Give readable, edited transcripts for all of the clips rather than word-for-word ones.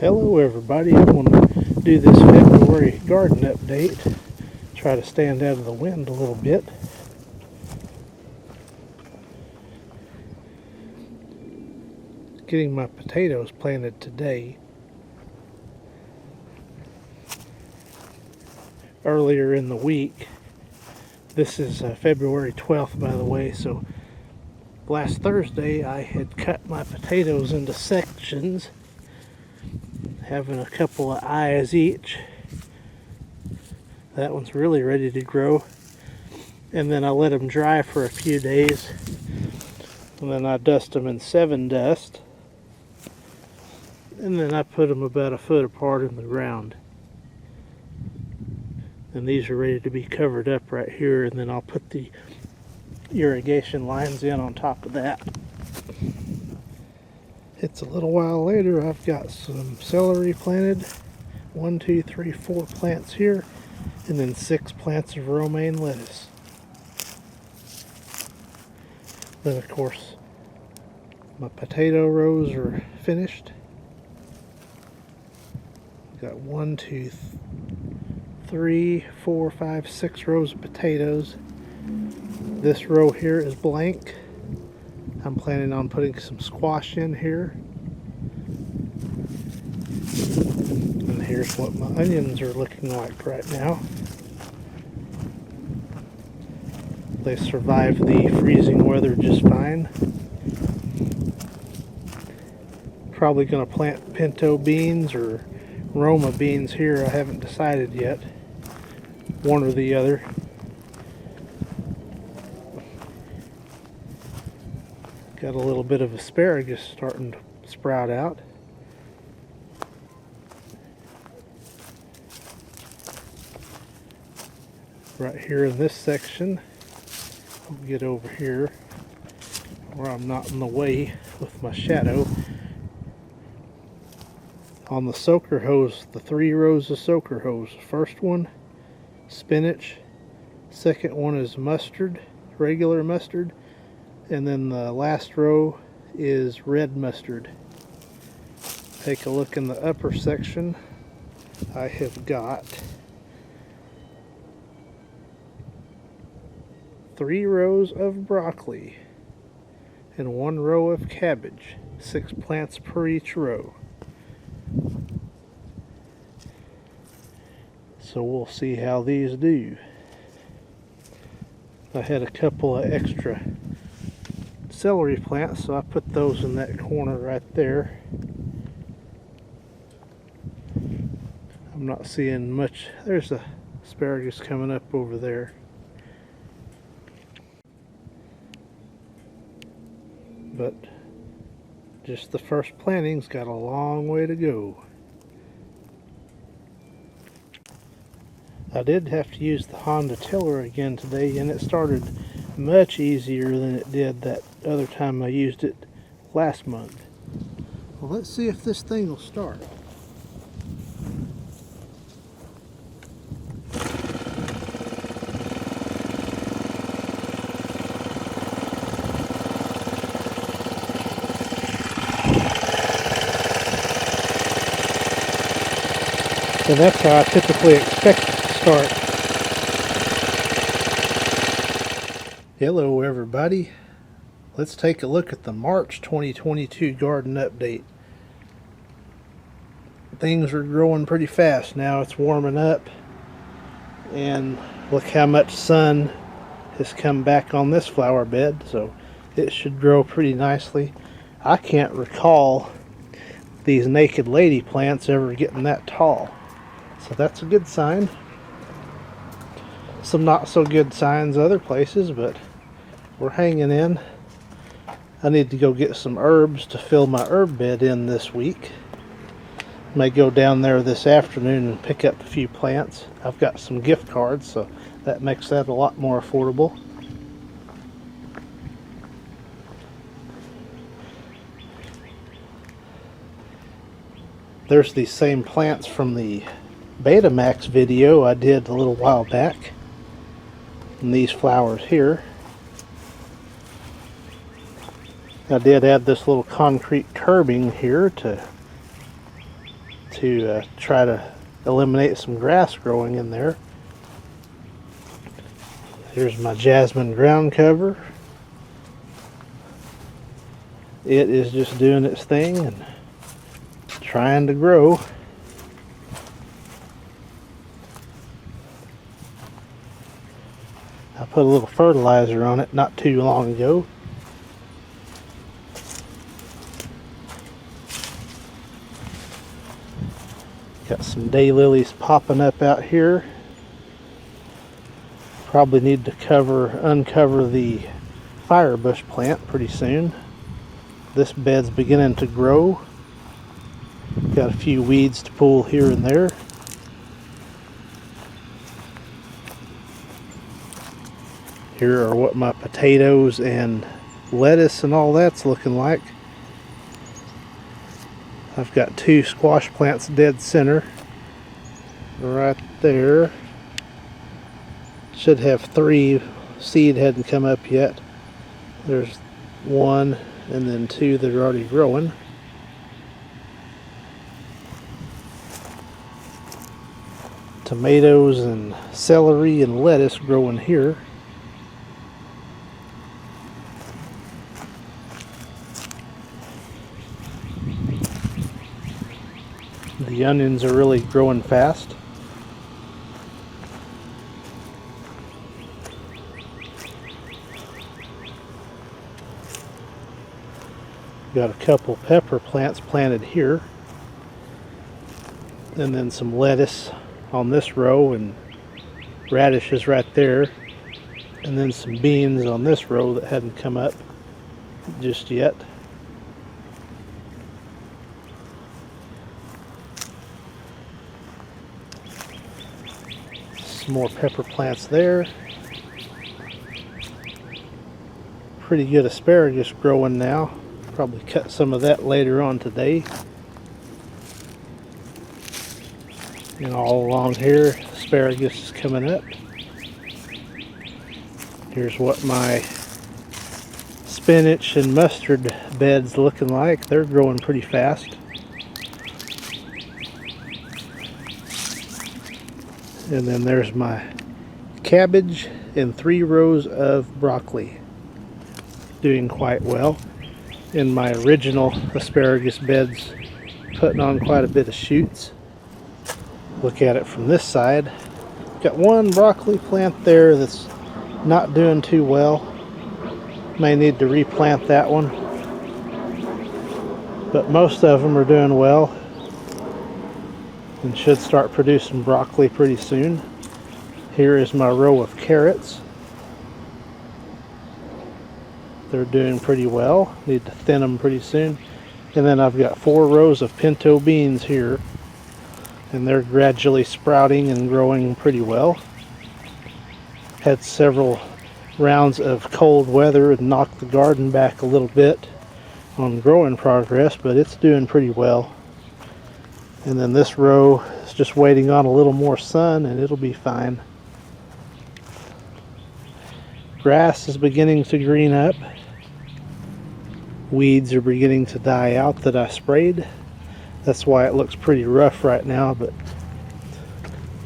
Hello everybody, I'm going to do this February garden update. Try to stand out of the wind a little bit. Getting my potatoes planted today. Earlier in the week, this is February 12th by the way, so last Thursday I had cut my potatoes into sections, having a couple of eyes each. That one's really ready to grow. And then I let them dry for a few days. And then I dust them in 7 dust. And then I put them about a foot apart in the ground. And these are ready to be covered up right here. And then I'll put the irrigation lines in on top of that. It's a little while later. I've got some celery planted. 1, 2, 3, 4 plants here. And then 6 plants of romaine lettuce. Then of course my potato rows are finished. We've got 1, 2, 3, 4, 5, 6 rows of potatoes. This row here is blank. I'm planning on putting some squash in here. And here's what my onions are looking like right now. They survived the freezing weather just fine. Probably going to plant pinto beans or Roma beans here. I haven't decided yet. One or the other. Got a little bit of asparagus starting to sprout out. Right here in this section, I'll get over here where I'm not in the way with my shadow. On the soaker hose, the 3 rows of soaker hose. First one, spinach. Second one is mustard, regular mustard. And then the last row is red mustard. Take a look in the upper section. I have got 3 rows of broccoli and 1 row of cabbage. 6 plants per each row. So we'll see how these do. I had a couple of extra celery plants, so I put those in that corner right there. I'm not seeing much. There's the asparagus coming up over there. But just the first planting's got a long way to go. I did have to use the Honda tiller again today, and it started much easier than it did that other time I used it last month. Well, let's see if this thing will start. And that's how I typically expect it to start. Hello everybody. Let's take a look at the March 2022 garden update. Things are growing pretty fast now. It's warming up. And look how much sun has come back on this flower bed. So it should grow pretty nicely. I can't recall these naked lady plants ever getting that tall. So that's a good sign. Some not so good signs other places, but we're hanging in. I need to go get some herbs to fill my herb bed in this week. May go down there this afternoon and pick up a few plants. I've got some gift cards, so that makes that a lot more affordable. There's these same plants from the Betamax video I did a little while back. And these flowers here. I did add this little concrete curbing here to to try to eliminate some grass growing in there. Here's my jasmine ground cover. It is just doing its thing and trying to grow. I put a little fertilizer on it not too long ago. Got some daylilies popping up out here. Probably need to uncover the firebush plant pretty soon. This bed's beginning to grow. Got a few weeds to pull here and there. Here are what my potatoes and lettuce and all that's looking like. I've got 2 squash plants dead center right there. Should have 3. Seed hadn't come up yet. There's 1 and then 2 that are already growing. Tomatoes and celery and lettuce growing here. The onions are really growing fast. Got a couple pepper plants planted here. And then some lettuce on this row and radishes right there. And then some beans on this row that hadn't come up just yet. More pepper plants there. Pretty good asparagus growing now. Probably cut some of that later on today. And all along here, asparagus is coming up. Here's what my spinach and mustard bed's looking like. They're growing pretty fast. And then there's my cabbage and 3 rows of broccoli. Doing quite well. In my original asparagus beds, putting on quite a bit of shoots. Look at it from this side. Got 1 broccoli plant there that's not doing too well. May need to replant that one. But most of them are doing well. And should start producing broccoli pretty soon. Here is my row of carrots. They're doing pretty well. Need to thin them pretty soon. And then I've got 4 rows of pinto beans here. And they're gradually sprouting and growing pretty well. Had several rounds of cold weather and knocked the garden back a little bit on growing progress, but it's doing pretty well. And then this row is just waiting on a little more sun and it'll be fine. Grass is beginning to green up. Weeds are beginning to die out that I sprayed. That's why it looks pretty rough right now, but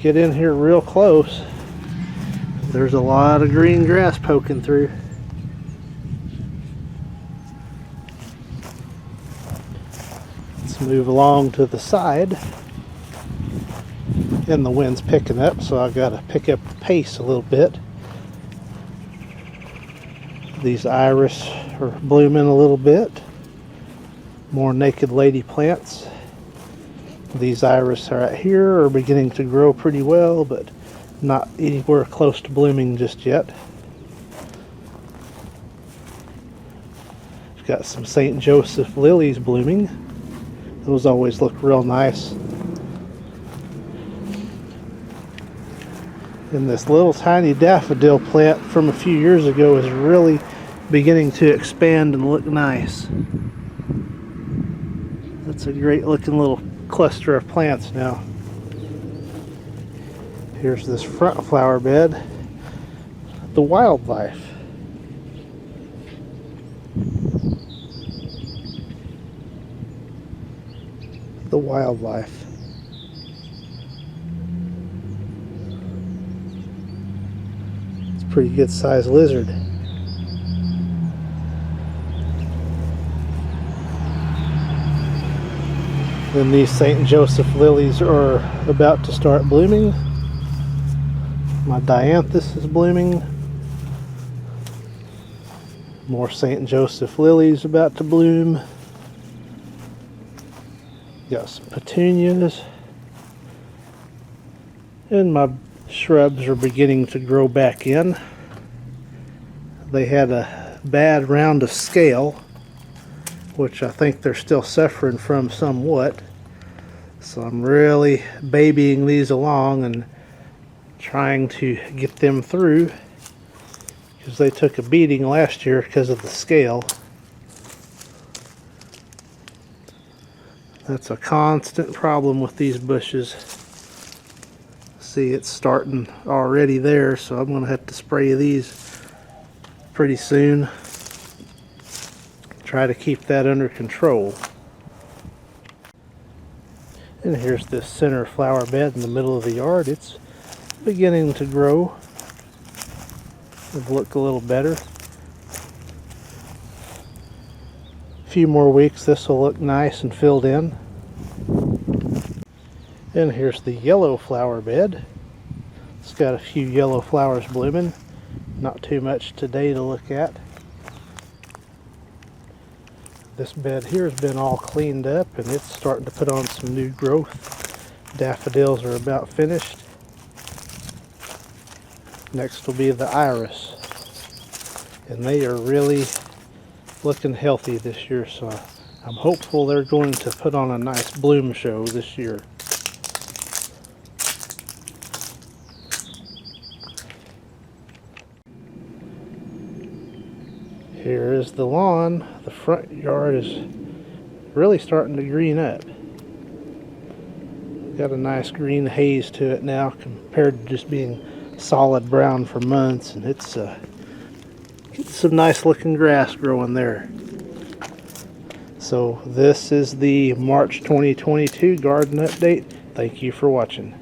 get in here real close. There's a lot of green grass poking through. Let's move along to the side. And the wind's picking up, so I've got to pick up the pace a little bit. These iris are blooming a little bit. More naked lady plants. These iris right here are beginning to grow pretty well, but not anywhere close to blooming just yet. I've got some St. Joseph lilies blooming. Those always look real nice. And this little tiny daffodil plant from a few years ago is really beginning to expand and look nice. That's a great looking little cluster of plants now. Here's this front flower bed, the wildlife. The wildlife. Pretty good sized lizard. Then these St. Joseph lilies are about to start blooming. My dianthus is blooming. More St. Joseph lilies about to bloom. Got some petunias. And my shrubs are beginning to grow back in. They had a bad round of scale, which I think they're still suffering from somewhat. So I'm really babying these along and trying to get them through, because they took a beating last year because of the scale. That's a constant problem with these bushes. See, it's starting already there, so I'm going to have to spray these pretty soon. Try to keep that under control. And here's this center flower bed in the middle of the yard. It's beginning to grow and look a little better. A few more weeks, this will look nice and filled in. And here's the yellow flower bed. It's got a few yellow flowers blooming. Not too much today to look at. This bed here has been all cleaned up and it's starting to put on some new growth. Daffodils are about finished. Next will be the iris. And they are really looking healthy this year, so I'm hopeful they're going to put on a nice bloom show this year. Here is the lawn. The front yard is really starting to green up. Got a nice green haze to it now compared to just being solid brown for months, and it's some nice looking grass growing there. So this is the March 2022 garden update. Thank you for watching.